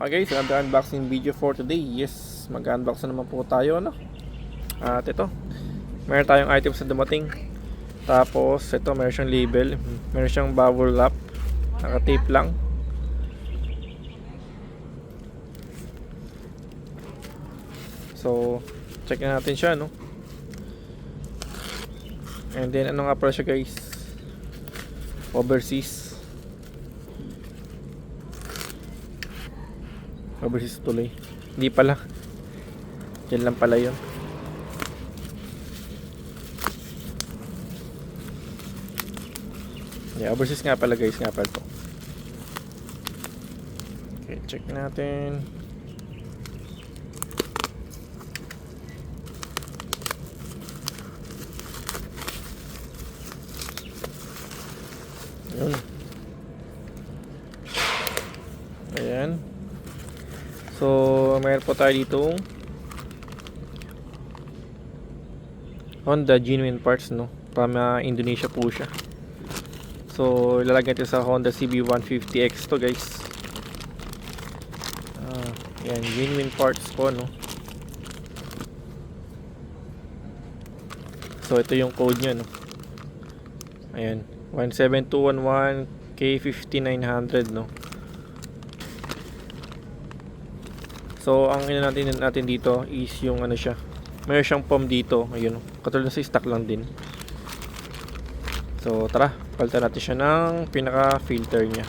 Okay guys, another unboxing video for today. Yes, mag-unbox na naman po tayo, no? At ito, meron tayong items na dumating. Tapos ito, meron siyang label, meron siyang bubble wrap, naka-tape lang. So, check na natin siya, no? And then ano nga pala siya guys, overseas tuloy, hindi pala, yan lang pala yun. Yeah, overseas nga pala guys, nga pala to. Okay, check natin. Yun. Ayan. So, mayroon po tayo dito Honda genuine parts, no? From Indonesia po siya. So, ilalagay natin sa Honda CB150X to guys. Yan, genuine parts po, no? So, ito yung code nyo, no? Ayan, 17211 K5900, no? So, ang natin dito is yung ano siya. Mayroon siyang foam dito. Ayun. Katulad sa stock lang din. So, tara. Palitan natin siya ng pinaka-filter niya.